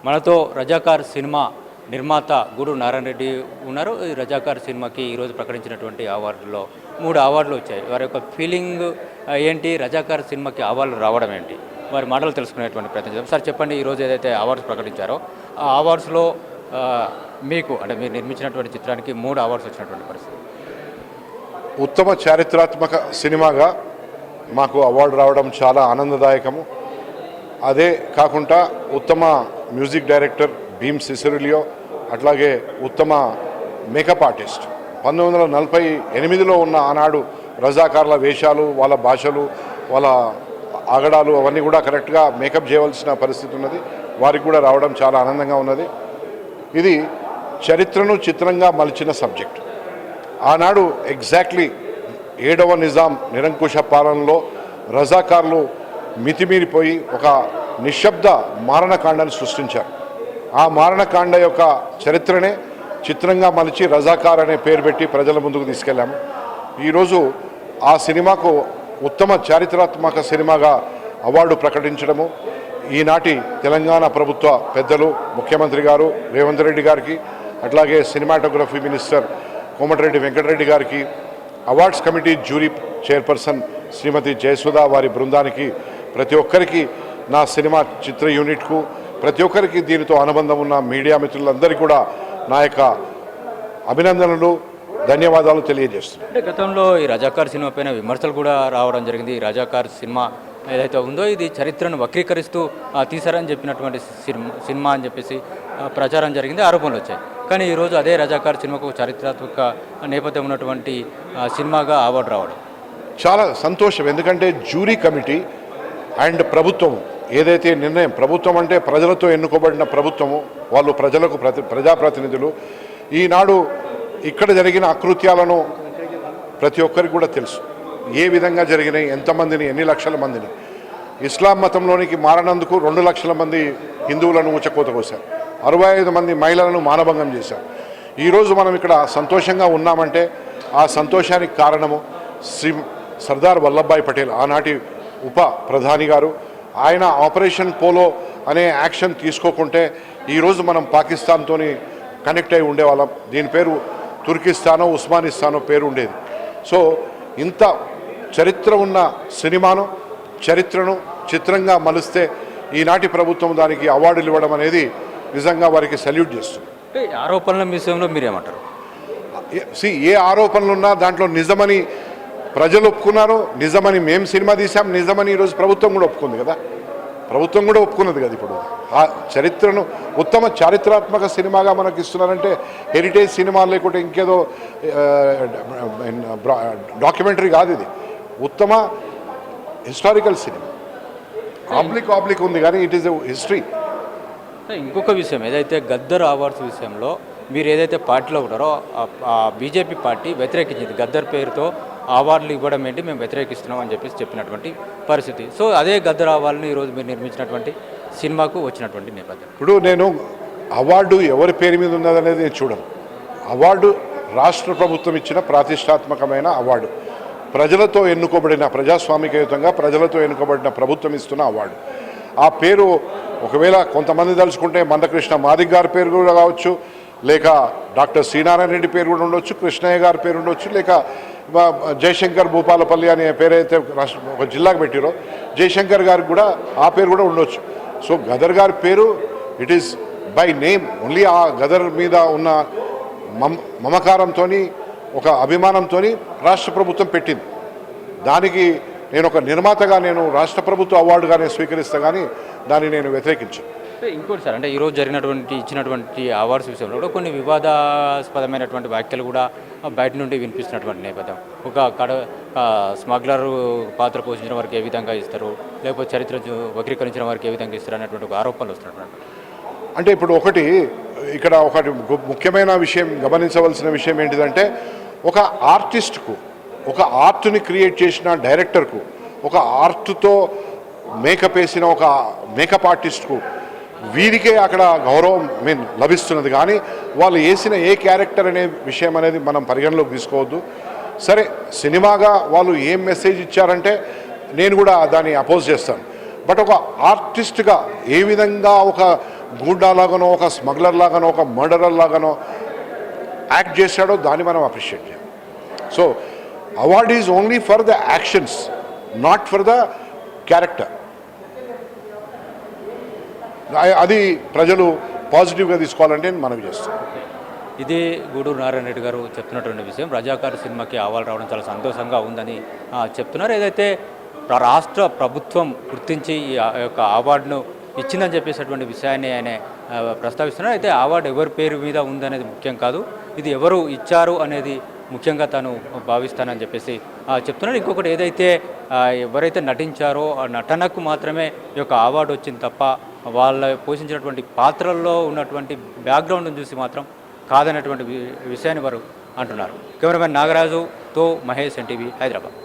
మనతో రజాకార్ సినిమా నిర్మాత గూడు నారాయణ రెడ్డి ఉన్నారు. ఈ రజాకార్ సినిమాకి ఈరోజు ప్రకటించినటువంటి అవార్డులో 3 అవార్డులు వచ్చాయి. వారి యొక్క ఫీలింగ్ ఏంటి, రజాకార్ సినిమాకి అవార్డులు రావడం ఏంటి, వారి మాటలు తెలుసుకునేటువంటి ప్రయత్నం చేద్దాం. సార్ చెప్పండి, ఈరోజు ఏదైతే అవార్డ్స్ ప్రకటించారో ఆ అవార్డ్స్లో మీకు అంటే మీరు నిర్మించినటువంటి చిత్రానికి 3 అవార్డ్స్ వచ్చినటువంటి పరిస్థితి. ఉత్తమ చారిత్రాత్మక సినిమాగా మాకు అవార్డు రావడం చాలా ఆనందదాయకము. అదే కాకుండా ఉత్తమ మ్యూజిక్ డైరెక్టర్ భీమ్ సిసిరిలియో, అట్లాగే ఉత్తమ మేకప్ ఆర్టిస్ట్ 1948లో ఉన్న ఆనాడు రజాకార్ల వేషాలు, వాళ్ళ భాషలు, వాళ్ళ ఆగడాలు అవన్నీ కూడా కరెక్ట్గా మేకప్ చేయవలసిన పరిస్థితి ఉన్నది. వారికి కూడా రావడం చాలా ఆనందంగా ఉన్నది. ఇది చరిత్రను చిత్రంగా మలిచిన సబ్జెక్ట్. ఆనాడు ఎగ్జాక్ట్లీ 7వ నిజాం నిరంకుశ పాలనలో రజాకార్లు మితిమీరిపోయి ఒక నిశ్శబ్ద మారణకాండను సృష్టించారు. ఆ మారణకాండ యొక్క చరిత్రనే చిత్రంగా మలిచి రజాకార్ అనే పేరు పెట్టి ప్రజల ముందుకు తీసుకెళ్ళాము. ఈరోజు ఆ సినిమాకు ఉత్తమ చారిత్రాత్మక సినిమాగా అవార్డు ప్రకటించడము ఈనాటి తెలంగాణ ప్రభుత్వ పెద్దలు ముఖ్యమంత్రి గారు రేవంత్ రెడ్డి గారికి, అట్లాగే సినిమాటోగ్రఫీ మినిస్టర్ కోమటిరెడ్డి వెంకటరెడ్డి గారికి, అవార్డ్స్ కమిటీ జ్యూరీ చైర్పర్సన్ శ్రీమతి జయసుధ వారి బృందానికి, ప్రతి ఒక్కరికి, నా సినిమా చిత్ర యూనిట్కు, ప్రతి ఒక్కరికి దీనితో అనుబంధం ఉన్న మీడియా మిత్రులందరికీ కూడా నా యొక్క అభినందనలు, ధన్యవాదాలు తెలియజేస్తున్నాను. అంటే గతంలో ఈ రజాకార్ సినిమా పైన విమర్శలు కూడా రావడం జరిగింది. ఈ రజాకార్ సినిమా ఏదైతే ఉందో ఇది చరిత్రను వక్రీకరిస్తూ తీసారని చెప్పినటువంటి సినిమా అని చెప్పేసి ప్రచారం జరిగింది, ఆరోపణలు వచ్చాయి. కానీ ఈరోజు అదే రజాకార్ సినిమాకు చారిత్రాత్మక నేపథ్యం ఉన్నటువంటి సినిమాగా అవార్డు రావడం చాలా సంతోషం. ఎందుకంటే జ్యూరీ కమిటీ అండ్ ప్రభుత్వం ఏదైతే నిర్ణయం, ప్రభుత్వం అంటే ప్రజలతో ఎన్నుకోబడిన ప్రభుత్వము, వాళ్ళు ప్రజలకు ప్రజాప్రతినిధులు. ఈనాడు ఇక్కడ జరిగిన అకృత్యాలను ప్రతి ఒక్కరికి కూడా తెలుసు, ఏ విధంగా జరిగినాయి, ఎంతమందిని, ఎన్ని లక్షల మందిని. ఇస్లాం మతంలోనికి మారనందుకు 2 లక్షల మంది హిందువులను ఊచకోత కోశారు, 65 మంది మహిళలను మానభంగం చేశారు. ఈరోజు మనం ఇక్కడ సంతోషంగా ఉన్నామంటే ఆ సంతోషానికి కారణము సర్దార్ వల్లభాయ్ పటేల్, ఆనాటి ఉప ప్రధాని గారు. ఆయన ఆపరేషన్ పోలో అనే యాక్షన్ తీసుకోకుంటే ఈరోజు మనం పాకిస్తాన్తో కనెక్ట్ అయి ఉండేవాళ్ళం. దీని పేరు తుర్కిస్తానో ఉస్మానిస్తానో పేరు ఉండేది. సో ఇంత చరిత్ర ఉన్న సినిమాను, చరిత్రను చిత్రంగా మలిస్తే ఈనాటి ప్రభుత్వం దానికి అవార్డులు ఇవ్వడం అనేది నిజంగా వారికి సల్యూట్ చేస్తుంది. ఆరోపణల విషయంలో మీరేమంటారు? ఏ ఆరోపణలు ఉన్నా దాంట్లో నిజమని ప్రజలు ఒప్పుకున్నారు, నిజమని మేము సినిమా తీసాం, నిజమని ఈరోజు ప్రభుత్వం కూడా ఒప్పుకుంది కదా. ప్రభుత్వం కూడా ఒప్పుకున్నది కదా. ఇప్పుడు ఆ చరిత్రను ఉత్తమ చారిత్రాత్మక సినిమాగా మనకు ఇస్తున్నారంటే హెరిటేజ్ సినిమా లేకుంటే ఇంకేదో డాక్యుమెంటరీ కాదు, ఇది ఉత్తమ హిస్టారికల్ సినిమా. ఆబ్లిక్ ఉంది కానీ ఇట్ ఈస్ ఎ హిస్టరీ. ఇంకొక విషయం, ఏదైతే గద్దర్ అవార్డ్స్ విషయంలో మీరు ఏదైతే పార్టీలో ఉన్నారో ఆ బీజేపీ పార్టీ వ్యతిరేకించింది. గద్దర్ పేరుతో అవార్డులు ఇవ్వడం ఏంటి, మేము వ్యతిరేకిస్తున్నాం అని చెప్పినటువంటి పరిస్థితి. సో అదే గద్దర్ అవార్డుని ఈరోజు మీరు నిర్మించినటువంటి సినిమాకు వచ్చినటువంటి నేపథ్యం. ఇప్పుడు నేను అవార్డు ఎవరి పేరు మీద ఉన్నదనేది నేను చూడను. అవార్డు రాష్ట్ర ప్రభుత్వం ఇచ్చిన ప్రతిష్టాత్మకమైన అవార్డు, ప్రజలతో ఎన్నుకోబడిన, ప్రజాస్వామికయుతంగా ప్రజలతో ఎన్నుకోబడిన ప్రభుత్వం ఇస్తున్న అవార్డు. ఆ పేరు ఒకవేళ కొంతమంది తలుచుకుంటే మందకృష్ణ మాదిక్ గారి పేరు కూడా కావచ్చు, లేక డాక్టర్ శ్రీనారాయణ రెడ్డి పేరు కూడా ఉండొచ్చు, కృష్ణయ్య గారి పేరు ఉండొచ్చు, లేక జయశంకర్ భూపాలపల్లి అనే పేరైతే ఒక జిల్లాకు పెట్టిరో జయశంకర్ గారికి కూడా ఆ పేరు కూడా ఉండొచ్చు. సో గదర్ గారి పేరు it is by name only. ఆ గదర్ మీద ఉన్న మమకారంతో, ఒక అభిమానంతో రాష్ట్ర ప్రభుత్వం పెట్టింది. దానికి నేను ఒక నిర్మాతగా నేను రాష్ట్ర ప్రభుత్వ అవార్డుగానే స్వీకరిస్తా, కానీ దాన్ని నేను వ్యతిరేకించాను. ఇంకోటి సార్, అంటే ఈరోజు ఇచ్చినటువంటి అవార్డ్స్ విషయంలో కూడా కొన్ని వివాదాస్పదమైనటువంటి వ్యాఖ్యలు కూడా బయట నుండి వినిపిస్తున్నటువంటి నేపథ్యం. ఒక స్మగ్లర్ పాత్ర పోషించిన వారికి ఏ విధంగా ఇస్తారు, లేకపోతే చరిత్ర వక్రీకరించిన వారికి ఏ విధంగా ఇస్తారు అనేటువంటి ఒక ఆరోపణలు వస్తున్నటువంటి. అంటే ఇప్పుడు ఇక్కడ ఒకటి ముఖ్యమైన విషయం, గమనించవలసిన విషయం ఏంటిదంటే, ఒక ఆర్టిస్ట్కు, ఒక ఆర్ట్ని క్రియేట్ చేసిన డైరెక్టర్కు, ఒక ఆర్ట్తో మేకప్ వేసిన ఒక మేకప్ ఆర్టిస్ట్కు, వీరికే అక్కడ గౌరవం లభిస్తున్నది. కానీ వాళ్ళు వేసిన ఏ క్యారెక్టర్ అనే విషయం అనేది మనం పరిగణలోకి తీసుకోవద్దు. సరే, సినిమాగా వాళ్ళు ఏం మెసేజ్ ఇచ్చారంటే నేను కూడా దాన్ని అపోజ్ చేస్తాను. బట్ ఒక ఆర్టిస్ట్గా ఏ విధంగా ఒక గూండా లాగానో ఒక స్మగ్లర్ లాగానో ఒక మర్డరర్ లాగానో యాక్ట్ చేశాడో దాన్ని మనం అప్రిషియేట్ చేయాలి. So award is only for the actions, not for the character. అది ప్రజలు పాజిటివ్గా తీసుకోవాలంటే నేను మనవి చేస్తాను. ఇది గూడూరు నారాయణ రెడ్డి గారు చెప్తున్నటువంటి విషయం. రజాకార్ సినిమాకి అవార్డు రావడం చాలా సంతోషంగా ఉందని చెప్తున్నారు. ఏదైతే రాష్ట్ర ప్రభుత్వం గుర్తించి ఈ యొక్క అవార్డును ఇచ్చిందని చెప్పేసినటువంటి విషయాన్ని ఆయన ప్రస్తావిస్తున్నారు. అయితే అవార్డు ఎవరి పేరు మీద ఉందనేది ముఖ్యం కాదు, ఇది ఎవరు ఇచ్చారు అనేది ముఖ్యంగా తాను భావిస్తానని చెప్పేసి చెప్తున్నారు. ఇంకొకటి ఏదైతే ఎవరైతే నటించారో ఆ నటనకు మాత్రమే ఈ యొక్క అవార్డు వచ్చింది తప్ప వాళ్ళ పోషించినటువంటి పాత్రల్లో ఉన్నటువంటి బ్యాక్గ్రౌండ్ని చూసి మాత్రం కాదనేటువంటి విషయాన్ని వారు అంటున్నారు. కెమెరామెన్ నాగరాజుతో మహేష్, ఎన్టీవీ, హైదరాబాద్.